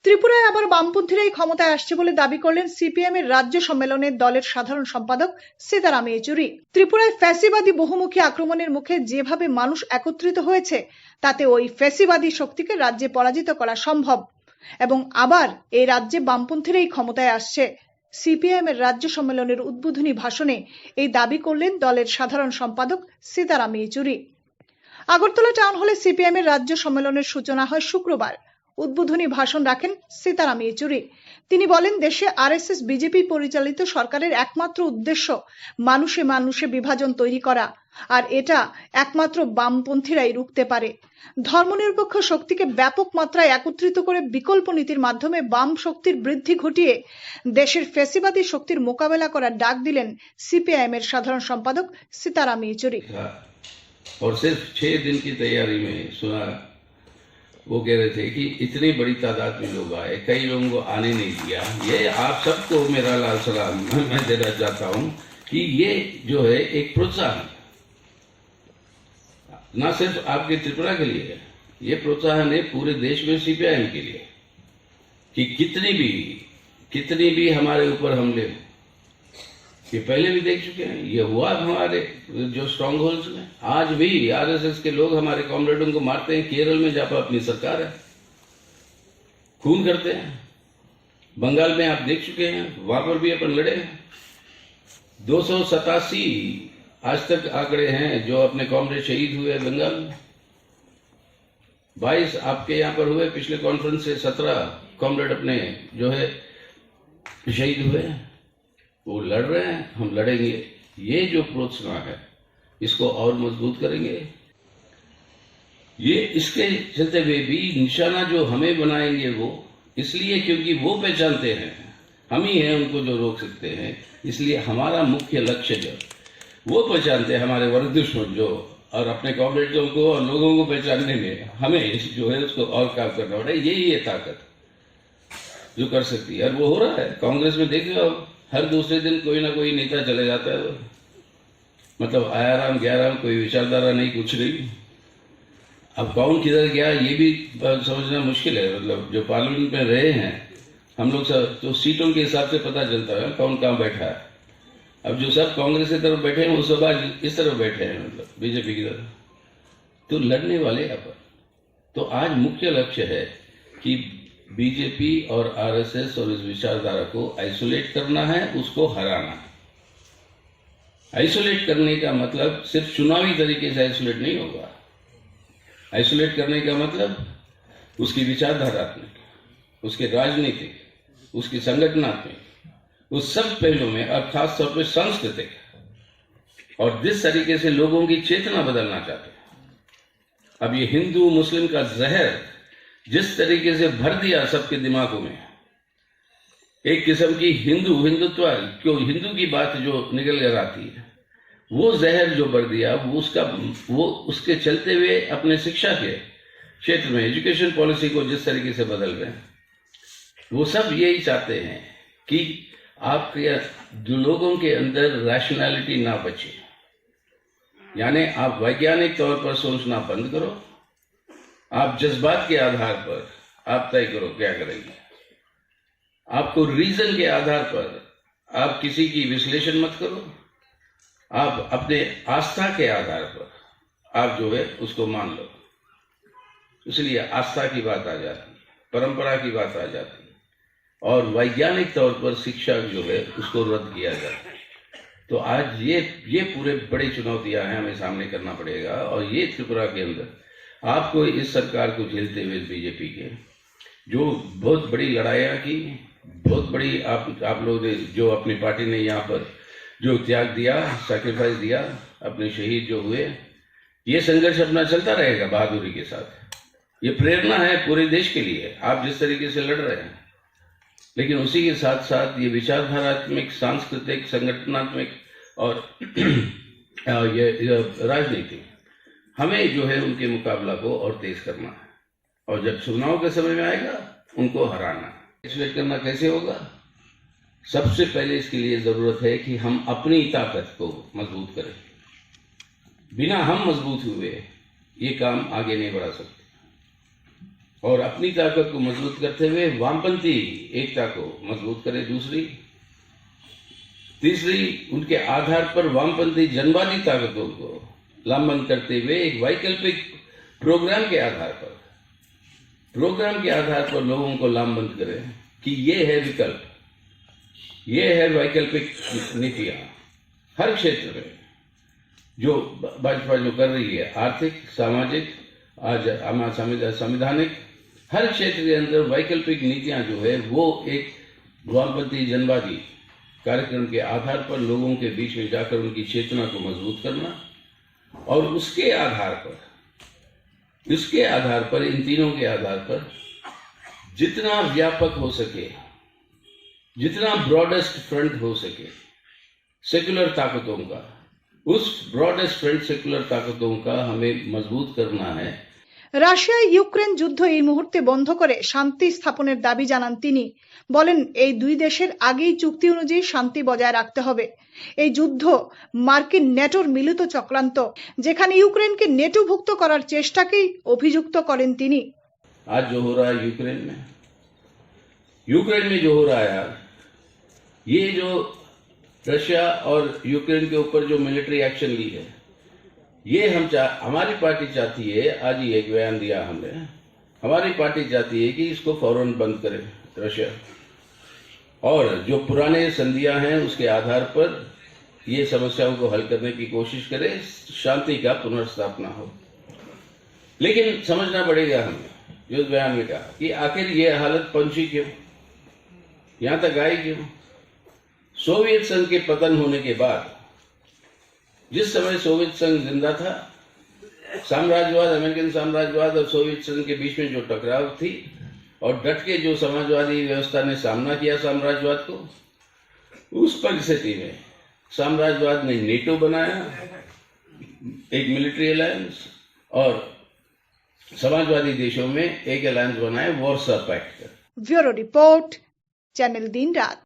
ত্রিপুরায় আবার বামপন্থীরাই ক্ষমতায় আসছে বলে দাবি করলেন সিপিএম এর রাজ্য সম্মেলনের দলের সাধারণ সম্পাদক সীতারাম ইয়েচুরি। ত্রিপুরায় ফ্যাসিবাদী বহুমুখী আক্রমণের মুখে যেভাবে মানুষ একত্রিত হয়েছে তাতে ওই ফ্যাসিবাদী শক্তিকে রাজ্যে পরাজিত করা সম্ভব এবং আবার এই রাজ্যে বামপন্থীরাই ক্ষমতায় আসছে। সিপিএম এর রাজ্য সম্মেলনের উদ্বোধনী ভাষণে এই দাবি করলেন দলের সাধারণ সম্পাদক সীতারাম ইয়েচুরি। আগরতলা টাউন হলে সিপিএম এর রাজ্য সম্মেলনের সূচনা হয় শুক্রবার। উদ্বোধনী ভাষণ রাখেন সীতারাম ইয়েচুরি। তিনি বলেন, দেশে আরএসএস বিজেপি পরিচালিত সরকারের একমাত্র উদ্দেশ্য মানুষে মানুষে বিভাজন তৈরি করা, আর এটা একমাত্র বামপন্থীরাই রুখতে পারে। ধর্মনিরপেক্ষ শক্তিকে ব্যাপক মাত্রায় একত্রিত করে বিকল্প নীতির মাধ্যমে বাম শক্তির বৃদ্ধি ঘটিয়ে দেশের ফ্যাসিবাদী শক্তির মোকাবেলা করার ডাক দিলেন সিপিআইএম এর সাধারণ সম্পাদক সীতারাম ইয়েচুরি। और सिर्फ 6 दिन की तैयारी में सुना वो कह रहे थे कि इतनी बड़ी तादाद में लोग आए, कई लोगों को आने नहीं दिया। ये आप सबको मेरा लाल सलाम मैं देना चाहता हूं कि ये जो है एक प्रोत्साहन ना सिर्फ आपके त्रिपुरा के लिए है, ये प्रोत्साहन है पूरे देश में सीपीआईएम के लिए कि कितनी भी हमारे ऊपर हमले ये पहले भी देख चुके हैं। ये हुआ हमारे जो स्ट्रांग होल्ड्स में, आज भी आरएसएस के लोग हमारे कॉमरेडों को मारते हैं। केरल में जहां पर अपनी सरकार है खून करते हैं। बंगाल में आप देख चुके हैं, वहां पर भी अपन लड़े हैं। 287 आज तक आंकड़े हैं जो अपने कॉमरेड शहीद हुए बंगाल में। 22 आपके यहां पर हुए पिछले कॉन्फ्रेंस से, 17 कॉमरेड अपने जो है शहीद हुए। वो लड़ रहे हैं, हम लड़ेंगे। ये जो प्रोत्साहन है इसको और मजबूत करेंगे। ये इसके चलते हुए भी निशाना जो हमें बनाएंगे वो इसलिए क्योंकि वो पहचानते हैं हम ही हैं उनको जो रोक सकते हैं। इसलिए हमारा मुख्य लक्ष्य जो वो पहचानते हैं हमारे वर्ग दुश्मन जो, और अपने कॉमरेडों को और लोगों को पहचानने में हमें जो है उसको और काम करना पड़ेगा। यही है ताकत जो कर सकती है, और वो हो रहा है। कांग्रेस में देख लो, हर दूसरे दिन कोई ना कोई नेता चले जाता है, मतलब आयाराम गयाराम, कोई विचारधारा नहीं, कुछ नहीं। अब कौन किधर गया ये भी समझना मुश्किल है। मतलब जो पार्लियामेंट में रहे हैं हम लोग सब, तो सीटों के हिसाब से पता चलता है कौन कहाँ बैठा है। अब जो सब कांग्रेस की तरफ बैठे हैं वो सब आज इस तरफ बैठे हैं, मतलब बीजेपी की तरफ, तो लड़ने वाले यहाँ पर। तो आज मुख्य लक्ष्य है कि बीजेपी और आरएसएस और इस विचारधारा को आइसोलेट करना है, उसको हराना है। आइसोलेट करने का मतलब सिर्फ चुनावी तरीके से आइसोलेट नहीं होगा। आइसोलेट करने का मतलब उसकी विचारधारात्मक, उसके राजनीतिक, उसकी संगठनात्मक, उस सब पहलू में, और खास तौर पर सांस्कृतिक, और जिस तरीके से लोगों की चेतना बदलना चाहते हैं। अब ये हिंदू मुस्लिम का जहर जिस तरीके से भर दिया सबके दिमागों में, एक किस्म की हिंदुत्व क्यों हिंदू की बात जो निकल कर आती है, वो जहर जो भर दिया, वो उसके चलते हुए अपने शिक्षा के क्षेत्र में एजुकेशन पॉलिसी को जिस तरीके से बदल रहे हैं, वो सब यही चाहते हैं कि आपके जो लोगों के अंदर रैशनैलिटी ना बचे। यानी आप वैज्ञानिक तौर पर सोचना बंद करो, आप जज्बात के आधार पर आप तय करो क्या करेंगे। आपको रीजन के आधार पर आप किसी की विश्लेषण मत करो, आप अपने आस्था के आधार पर आप जो है उसको मान लो। इसलिए आस्था की बात आ जाती है, परंपरा की बात आ जाती है, और वैज्ञानिक तौर पर शिक्षा जो है उसको रद्द किया जाता है। तो आज ये पूरे बड़ी चुनौतियां हैं, हमें सामने करना पड़ेगा। और ये त्रिपुरा के अंदर आपको इस सरकार को झेलते हुए बीजेपी के जो बहुत बड़ी लड़ाइयाँ की, बहुत बड़ी आप लोग ने जो अपनी पार्टी ने यहाँ पर जो त्याग दिया, सैक्रिफाइस दिया, अपने शहीद जो हुए, ये संघर्ष अपना चलता रहेगा बहादुरी के साथ। ये प्रेरणा है पूरे देश के लिए, आप जिस तरीके से लड़ रहे हैं। लेकिन उसी के साथ साथ ये विचारधारात्मक, सांस्कृतिक, संगठनात्मक और ये राजनीतिक, हमें जो है उनके मुकाबला को और तेज करना है। और जब चुनाव के समय में आएगा उनको हराना है। आइसोलेट करना कैसे होगा? सबसे पहले इसके लिए जरूरत है कि हम अपनी ताकत को मजबूत करें। बिना हम मजबूत हुए ये काम आगे नहीं बढ़ा सकते। और अपनी ताकत को मजबूत करते हुए वामपंथी एकता को मजबूत करे। तीसरी, उनके आधार पर वामपंथी जनवादी ताकतों को लामबंद करते हुए एक वैकल्पिक प्रोग्राम के आधार पर लोगों को लामबंद करे कि ये है विकल्प, ये है वैकल्पिक नीतियां हर क्षेत्र में जो भाजपा जो कर रही है, आर्थिक, सामाजिक, आज संवैधानिक, हर क्षेत्र के अंदर वैकल्पिक नीतियां जो है वो एक वामपंथी जनवादी कार्यक्रम के आधार पर लोगों के बीच में जाकर उनकी चेतना को मजबूत करना, और इसके आधार पर इन तीनों के आधार पर जितना व्यापक हो सके, जितना ब्रॉडेस्ट फ्रंट हो सके सेक्युलर ताकतों का, उस ब्रॉडेस्ट फ्रंट सेक्युलर ताकतों का हमें मजबूत करना है। রাশিয়া ইউক্রেন যুদ্ধ এই মুহূর্তে বন্ধ করে শান্তি স্থাপনের দাবি জানান তিনি। বলেন, এই দুই দেশের আগেই চুক্তি অনুযায়ী শান্তি বজায় রাখতে হবে। এই যুদ্ধ মার্কিন নেটোর মিলিত চক্রান্ত, যেখানে ইউক্রেনকে নেটোভুক্ত করার চেষ্টাকেই অভিযুক্ত করেন তিনি। आज जो हो रहा है यूक्रेन में जो हो रहा है यार, ये जो रशिया और यूक्रेन के ऊपर जो मिलिट्री एक्शन ली है, ये हमारी पार्टी चाहती है, आज ही एक बयान दिया हमने, हमारी पार्टी चाहती है कि इसको फौरन बंद करे रशिया, और जो पुराने संधियां हैं उसके आधार पर ये समस्याओं को हल करने की कोशिश करे, शांति का पुनर्स्थापना हो। लेकिन समझना पड़ेगा हमें, जो इस बयान में कहा कि आखिर ये हालत पहुंची क्यों, यहां तक आई क्यों। सोवियत संघ के पतन होने के बाद, जिस समय सोवियत संघ जिंदा था, साम्राज्यवाद, अमेरिकन साम्राज्यवाद और सोवियत संघ के बीच में जो टकराव थी, और डट के जो समाजवादी व्यवस्था ने सामना किया साम्राज्यवाद को, उस परिस्थिति में साम्राज्यवाद ने नेटो बनाया, एक मिलिट्री अलायंस, और समाजवादी देशों में एक अलायंस बनाया, Warsaw pact. Bureau report, channel दिन रात।